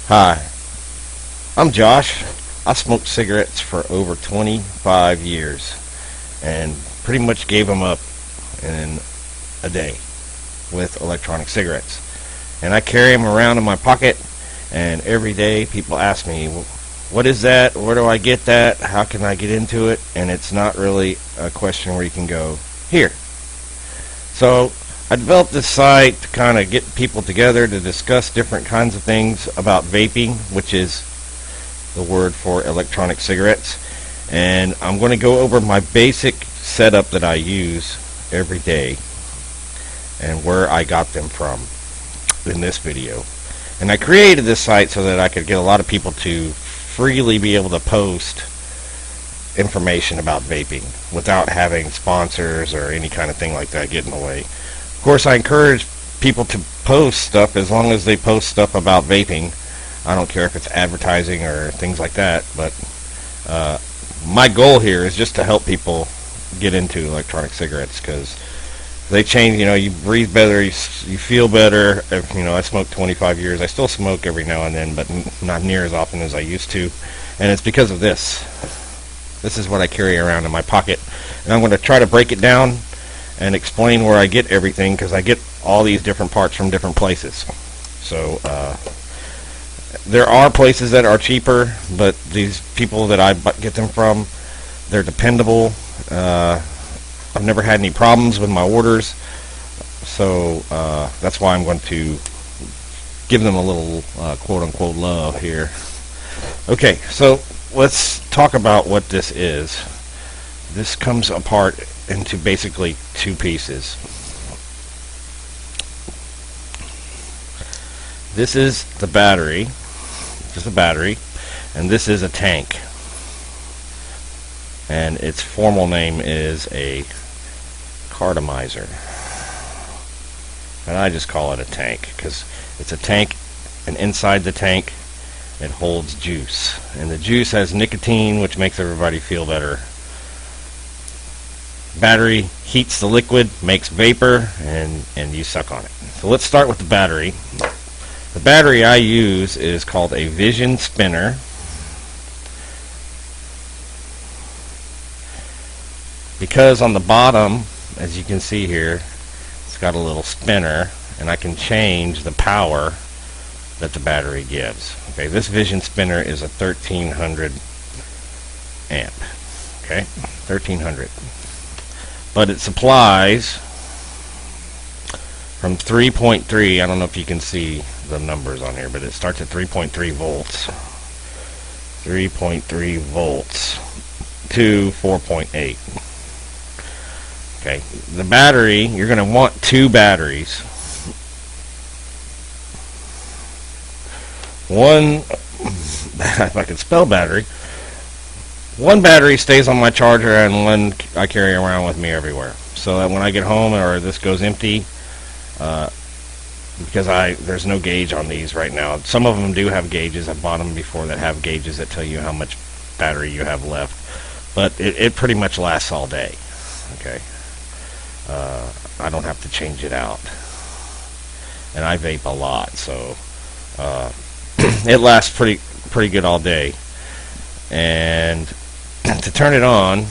Hi, I'm Josh. I smoked cigarettes for over 25 years and pretty much gave them up in a day with electronic cigarettes. And I carry them around in my pocket, and every day people ask me, what is that? Where do I get that? How can I get into it? And it's not really a question where you can go, here. So I developed this site to kind of get people together to discuss different kinds of things about vaping, which is the word for electronic cigarettes. And I'm going to go over my basic setup that I use every day and where I got them from in this video. And I created this site so that I could get a lot of people to freely be able to post information about vaping without having sponsors or any kind of thing like that get in the way. Of course, I encourage people to post stuff as long as they post stuff about vaping. I don't care if it's advertising or things like that, but my goal here is just to help people get into electronic cigarettes, because they change. You breathe better, you feel better. I smoked 25 years. I still smoke every now and then, but not near as often as I used to, and it's because of this. This is what I carry around in my pocket, and I'm going to try to break it down and explain where I get everything, because I get all these different parts from different places. So there are places that are cheaper, but these people that I get them from, they're dependable. I've never had any problems with my orders, so that's why I'm going to give them a little quote-unquote love here. Okay, so let's talk about what this is. This comes apart into basically two pieces. This is the battery, just a battery, and this is a tank. And its formal name is a cartomizer. And I just call it a tank because it's a tank, and inside the tank it holds juice. And the juice has nicotine, which makes everybody feel better. Battery heats the liquid, makes vapor, and you suck on it. So let's start with the battery. The battery I use is called a Vision Spinner. Because on the bottom, as you can see here, it's got a little spinner, and I can change the power that the battery gives. Okay, this Vision Spinner is a 1300 amp. Okay, 1300. But it supplies from 3.3, I don't know if you can see the numbers on here, but it starts at 3.3 volts. 3.3 volts to 4.8. Okay, the battery, you're going to want two batteries. One, if I can spell battery, one battery stays on my charger, and one I carry around with me everywhere. So that when I get home or this goes empty, because there's no gauge on these right now. Some of them do have gauges. I bought them before that have gauges that tell you how much battery you have left. But it pretty much lasts all day. Okay. I don't have to change it out. And I vape a lot, so it lasts pretty good all day. And to turn it on,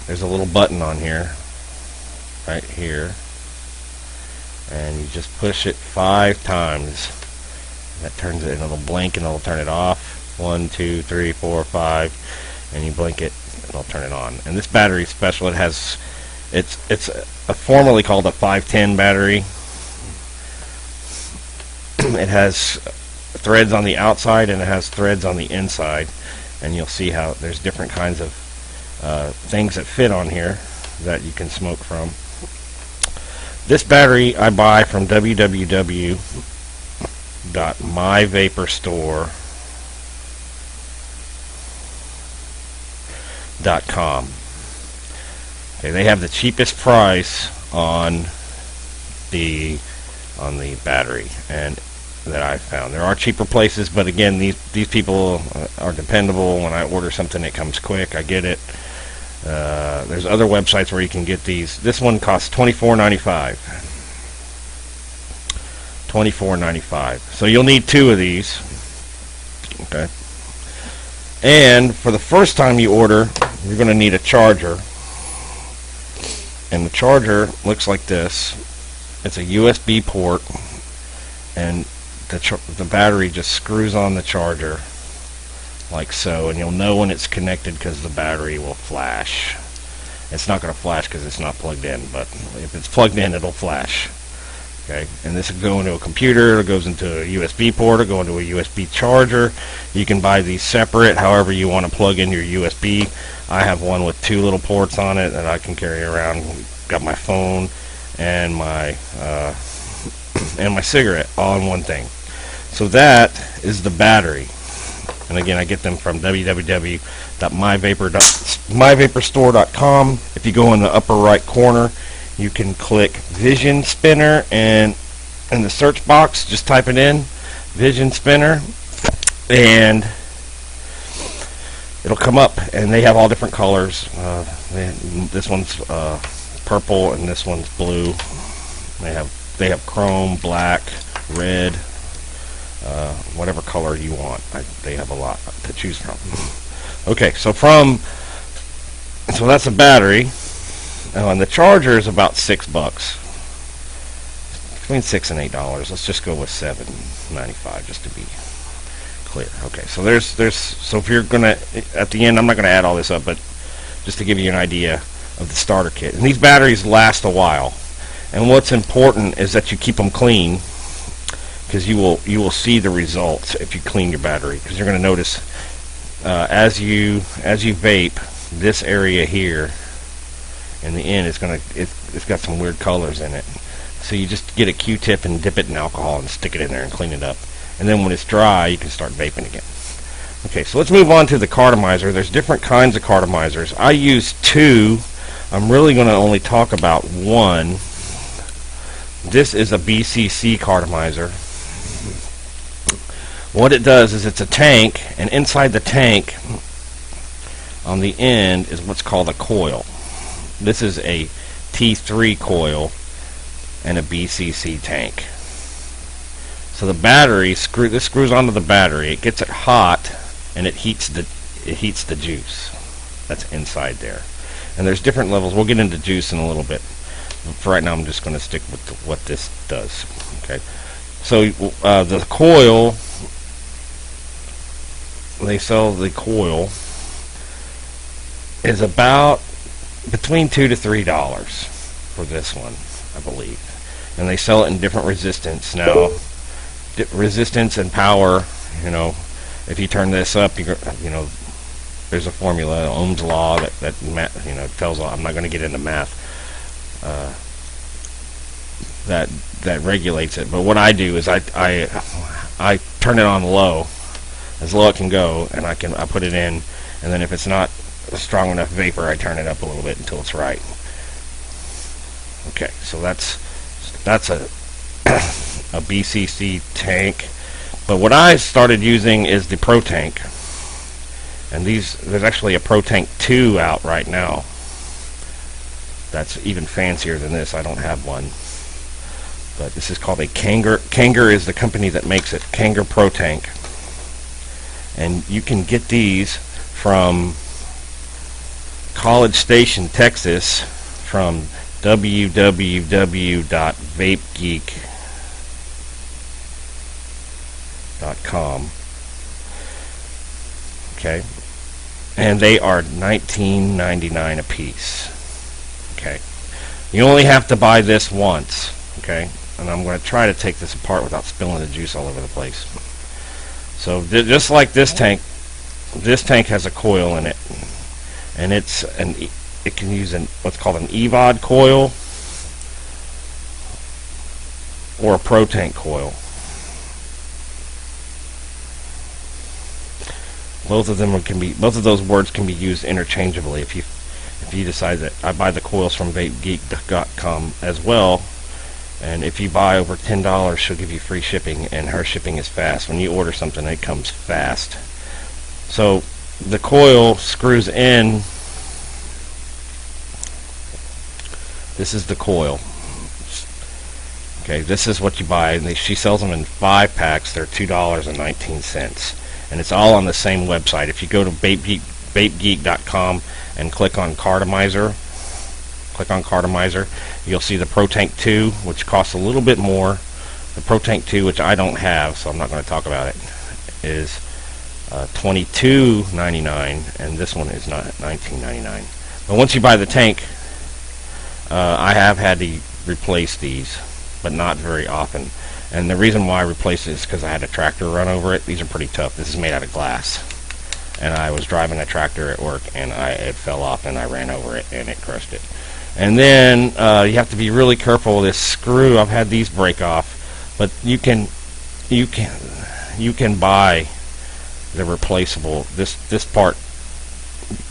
there's a little button on here, right here, and you just push it 5 times. That turns it, and it'll blink, and it'll turn it off. 1, 2, 3, 4, 5, and you blink it, and it'll turn it on. And this battery is special. It's formerly called a 510 battery. It has threads on the outside, and it has threads on the inside. And you'll see how there's different kinds of things that fit on here that you can smoke from. This battery I buy from www.myvaporstore.com. Okay, they have the cheapest price on the battery, and that I've found. There are cheaper places, but again, these people are dependable. When I order something, it comes quick. I get it. There's other websites where you can get these. This one costs $24.95. $24.95. So you'll need 2 of these. And for the first time you order, you're going to need a charger. And the charger looks like this. It's a USB port, and the battery just screws on the charger like so, and you'll know when it's connected because the battery will flash. It's not going to flash because it's not plugged in, but if it's plugged in, it'll flash. Okay, and this will go into a computer, it goes into a USB port, it'll go into a USB charger. You can buy these separate, however you want to plug in your USB. I have one with 2 little ports on it that I can carry around. Got my phone and my cigarette all in one thing. So that is the battery. And again, I get them from www.myvaporstore.com. If you go in the upper right corner, you can click Vision Spinner, and in the search box, just type it in, Vision Spinner, and it'll come up. And they have all different colors. This one's purple, and this one's blue. They have chrome, black, red, whatever color you want. They have a lot to choose from. Okay, so that's a battery. And the charger is about $6, between $6 and $8. Let's just go with $7.95 just to be clear. Okay, so so if you're gonna, at the end, I'm not gonna add all this up, but just to give you an idea of the starter kit. And these batteries last a while. And what's important is that you keep them clean, because you will see the results if you clean your battery. Because you're going to notice as you vape, this area here in the end is it's got some weird colors in it. So you just get a Q-tip and dip it in alcohol and stick it in there and clean it up. And then when it's dry, you can start vaping again. Okay, so let's move on to the cartomizer. There's different kinds of cartomizers. I use 2. I'm really going to only talk about one. This is a BCC cartomizer. What it does is it's a tank, and inside the tank on the end is what's called a coil. This is a T3 coil and a BCC tank. So the battery this screws onto the battery. It gets it hot, and it heats the juice that's inside there. And there's different levels. We'll get into juice in a little bit. For right now, I'm just going to stick with what this does. Okay. So the coil, they sell the coil, is about between $2 to $3 for this one, I believe. And they sell it in different resistance. Now, resistance and power, if you turn this up, there's a formula, Ohm's law, that tells. I'm not going to get into math. That regulates it. But what I do is I turn it on low, as low it can go, and I put it in, and then if it's not a strong enough vapor, I turn it up a little bit until it's right. Okay, so that's a a BCC tank. But what I started using is the Pro Tank, and there's actually a Pro Tank 2 out right now. That's even fancier than this. I don't have one, but this is called a Kanger. Kanger is the company that makes it. Kanger Pro Tank, and you can get these from College Station, Texas, from www.vapegeek.com. Okay, and they are $19.99 a piece. Okay, you only have to buy this once. Okay, and I'm going to try to take this apart without spilling the juice all over the place. So just like this tank has a coil in it, and it can use what's called an EVOD coil or a Pro Tank coil. Both of those words can be used interchangeably. If you decide that, I buy the coils from VapeGeek.com as well, and if you buy over $10, she'll give you free shipping, and her shipping is fast. When you order something, it comes fast. So the coil screws in. This is the coil. Okay, this is what you buy. She sells them in 5 packs. They're $2.19. and it's all on the same website. If you go to vapegeek.com and click on Cartomizer, you'll see the Pro Tank 2, which costs a little bit more. The Pro Tank 2, which I don't have, so I'm not going to talk about it, is $22.99, and this one is not $19.99. But once you buy the tank, I have had to replace these, but not very often. And the reason why I replaced it is because I had a tractor run over it. These are pretty tough. This is made out of glass. And I was driving a tractor at work, and it fell off, and I ran over it, and it crushed it. And then you have to be really careful with this screw. I've had these break off, but you can buy the replaceable. This part,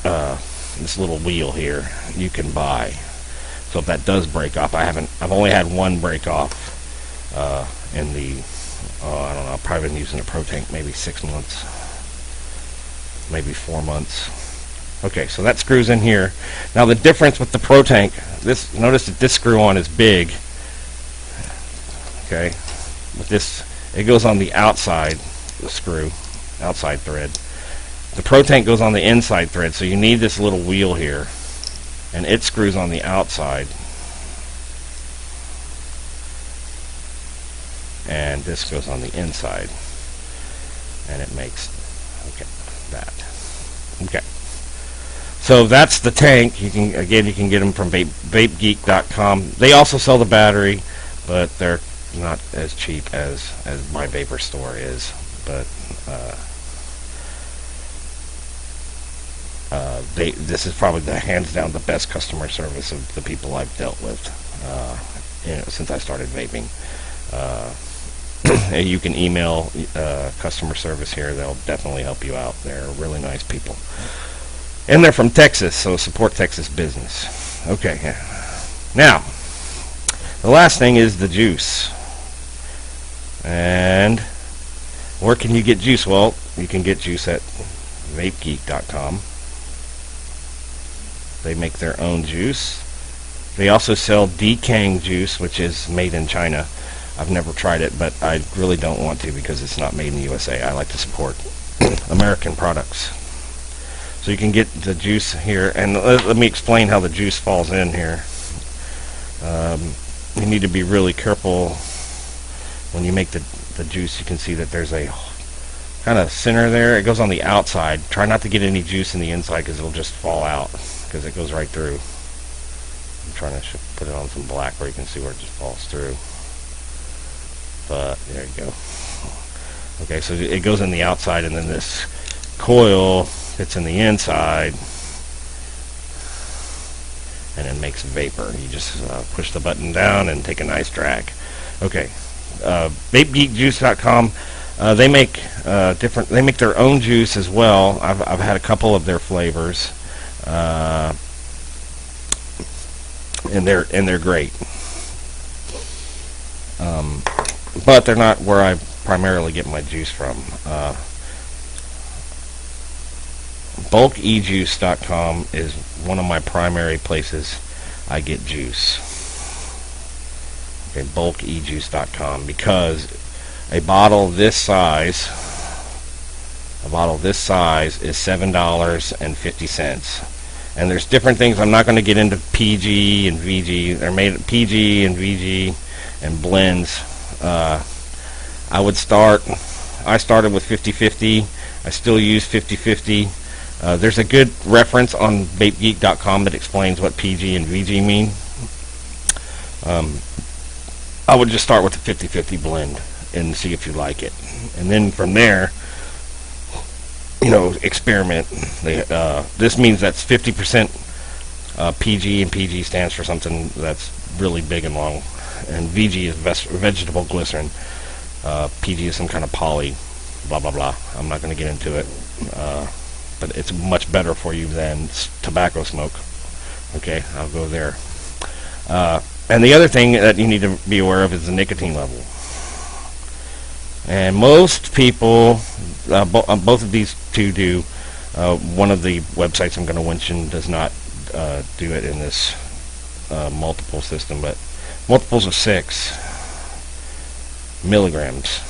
this little wheel here, you can buy. So if that does break off, I've only had one break off in the, I don't know, I've probably been using the Pro Tank maybe 6 months, maybe 4 months. Okay, so that screws in here. Now the difference with the Pro Tank, notice that this screw-on is big. Okay, with this, it goes on the outside, the screw, outside thread. The Pro Tank goes on the inside thread, so you need this little wheel here, and it screws on the outside. And this goes on the inside, and it makes, okay, that. Okay. So that's the tank. You can get them from vapegeek.com. They also sell the battery, but they're not as cheap as my vapor store is. But this is probably hands down the best customer service of the people I've dealt with since I started vaping. You can email customer service here. They'll definitely help you out. They're really nice people. And they're from Texas, so support Texas business. Okay. Now, the last thing is the juice. And where can you get juice? Well, you can get juice at vapegeek.com. They make their own juice. They also sell Decang juice, which is made in China. I've never tried it, but I really don't want to because it's not made in the USA. I like to support American products. So you can get the juice here, and let me explain how the juice falls in here. You need to be really careful when you make the juice. You can see that there's a kind of center there. It goes on the outside. Try not to get any juice in the inside because it'll just fall out because it goes right through. I'm trying to put it on some black where you can see where it just falls through. But there you go. Okay, so it goes in the outside, and then this coil fits in the inside, and it makes vapor. You just push the button down and take a nice drag. Okay, VapeGeekJuice.com. They make They make their own juice as well. I've had a couple of their flavors, and they're great. But they're not where I primarily get my juice from. BulkEjuice.com is one of my primary places I get juice. Okay, BulkEjuice.com, because a bottle this size is $7.50. And there's different things. I'm not going to get into PG and VG. They're made of PG and VG and blends. I started with 50/50. I still use 50/50. There's a good reference on VapeGeek.com that explains what PG and VG mean. I would just start with the 50/50 blend and see if you like it, and then from there, experiment. This means that's 50% PG, and PG stands for something that's really big and long, and VG is vegetable glycerin. PG is some kind of poly, blah blah blah. I'm not going to get into it, but it's much better for you than tobacco smoke. Okay, I'll go there. And the other thing that you need to be aware of is the nicotine level. And most people, both of these two do. One of the websites I'm going to mention does not do it in this multiple system, but multiples of 6 milligrams.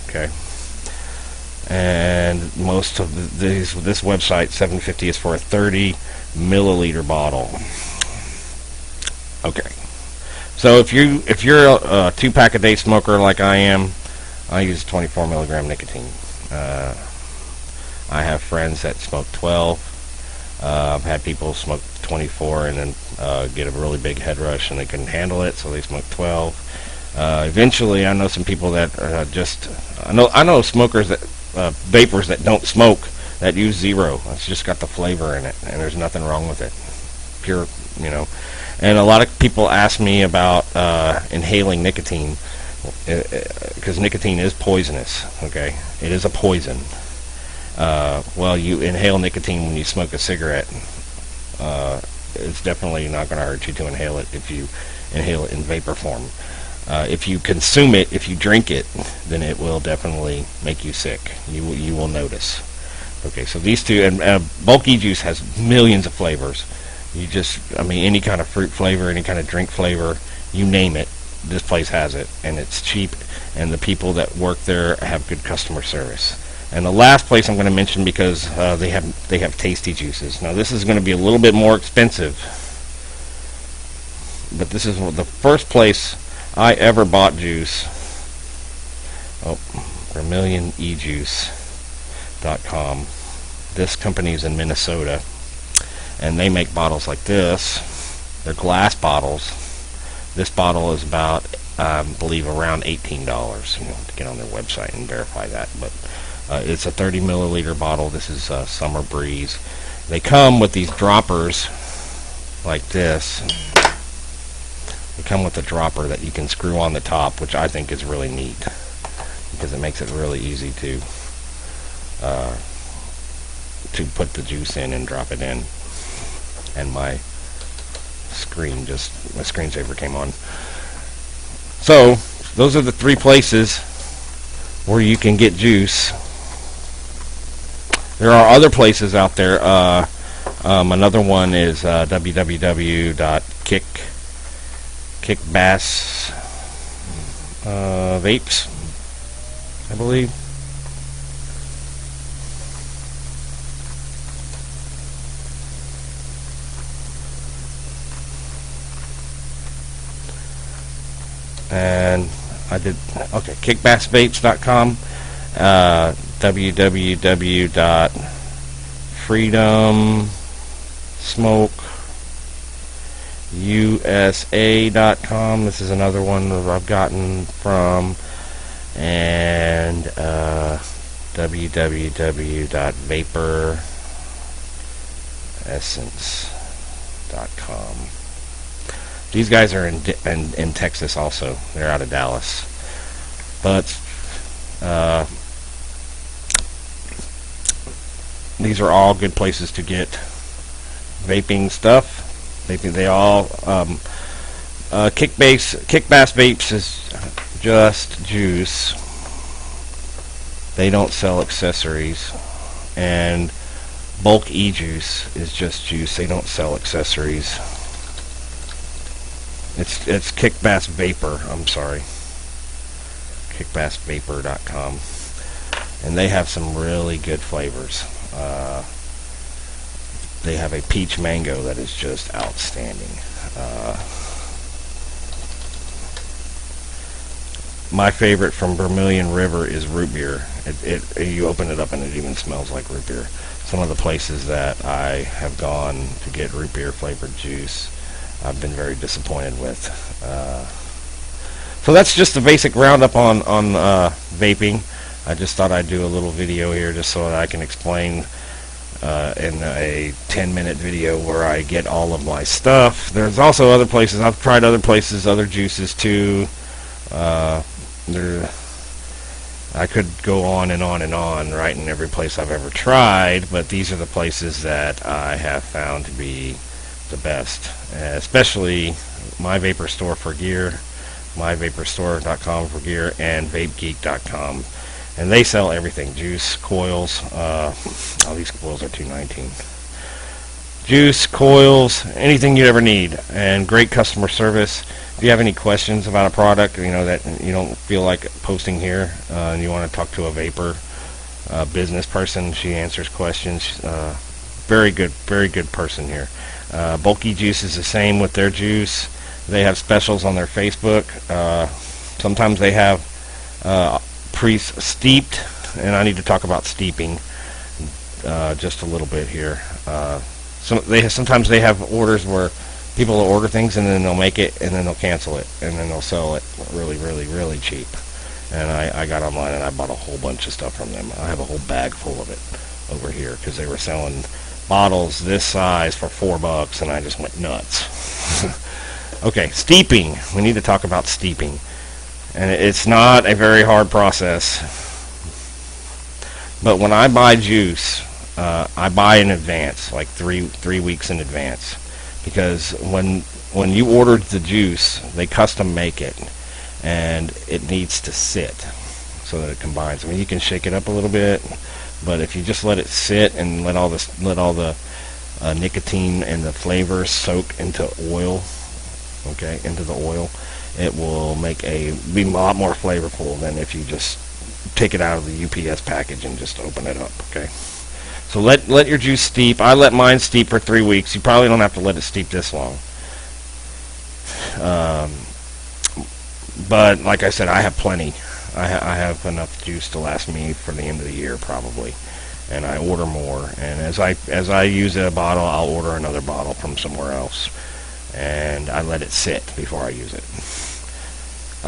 Okay, And most of this website, 750, is for a 30 milliliter bottle. Okay, so if you're a 2-pack a day smoker like I am, I use 24 milligram nicotine. I have friends that smoke 12. I've had people smoke 24 and then get a really big head rush and they couldn't handle it, so they smoke 12. Eventually, I know some people that I know smokers that vapors that don't smoke that use zero. It's just got the flavor in it, and there's nothing wrong with it. Pure, you know. And a lot of people ask me about inhaling nicotine, because nicotine is poisonous. Okay, it is a poison. Well, you inhale nicotine when you smoke a cigarette. It's definitely not going to hurt you to inhale it if you inhale it in vapor form. If you consume it, if you drink it, then it will definitely make you sick. You will notice. Okay, so these two, and bulk e-juice has millions of flavors. Any kind of fruit flavor, any kind of drink flavor, you name it, this place has it, and it's cheap, and the people that work there have good customer service. And the last place I'm going to mention, because they have tasty juices. Now this is going to be a little bit more expensive, but this is the first place I ever bought juice. VermillionEjuice.com. This company is in Minnesota, and they make bottles like this. They're glass bottles. This bottle is about, I believe, around $18. To get on their website and verify that, but it's a 30 milliliter bottle. This is Summer Breeze. They come with these droppers like this. They come with a dropper that you can screw on the top, which I think is really neat, because it makes it really easy to put the juice in and drop it in. And my screensaver came on. So those are the 3 places where you can get juice. There are other places out there. Another one is www.kickbass vapes, I believe. And I did, okay, kickbassvapes.com, www.freedomsmokeusa.com. This is another one that I've gotten from, and www.vaporessence.com. These guys are in Texas also. They're out of Dallas. But these are all good places to get vaping stuff. They all Kickbass Vapes is just juice. They don't sell accessories. And Bulk E-Juice is just juice. They don't sell accessories. It's Kickbass Vapor, I'm sorry. Kickbassvapor.com. And they have some really good flavors. They have a peach mango that is just outstanding. My favorite from Vermilion River is root beer. You open it up and it even smells like root beer. Some of the places that I have gone to get root beer flavored juice, I've been very disappointed with. So that's just a basic roundup on vaping. I just thought I'd do a little video here just so that I can explain in a 10-minute video where I get all of my stuff. There's also other places. I've tried other places, other juices too. I could go on and on and on, right, in every place I've ever tried, but these are the places that I have found to be the best, especially My Vapor Store for gear, myvaporstore.com for gear, and vapegeek.com. And they sell everything: juice, coils. These coils are $2.19. Juice, coils, anything you ever need, and great customer service. If you have any questions about a product, that you don't feel like posting here, and you want to talk to a vapor, business person. She answers questions. Very good person here. Bulky Juice is the same with their juice. They have specials on their Facebook. Sometimes they have pre-steeped, and I need to talk about steeping just a little bit here. Sometimes they have orders where people will order things and then they'll make it and then they'll cancel it and then they'll sell it really cheap. And I got online and I bought a whole bunch of stuff from them. I have a whole bag full of it over here because they were selling bottles this size for $4 and I just went nuts. Okay, steeping. We need to talk about steeping. And it's not a very hard process. But when I buy juice, I buy in advance, like three weeks in advance, because when you ordered the juice, they custom make it, and it needs to sit so that it combines. I mean, you can shake it up a little bit, but if you just let it sit and let all the nicotine and the flavors soak into oil, into the oil, it will be a lot more flavorful than if you just take it out of the UPS package and just open it up. Okay. So let your juice steep. I let mine steep for 3 weeks. You probably don't have to let it steep this long. But like I said, I have plenty. I have enough juice to last me for the end of the year probably. And I order more. And as I use a bottle, I'll order another bottle from somewhere else. And I let it sit before I use it.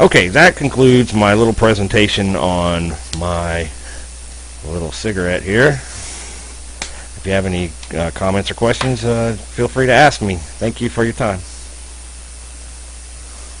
Okay, that concludes my little presentation on my little cigarette here. If you have any comments or questions, feel free to ask me. Thank you for your time.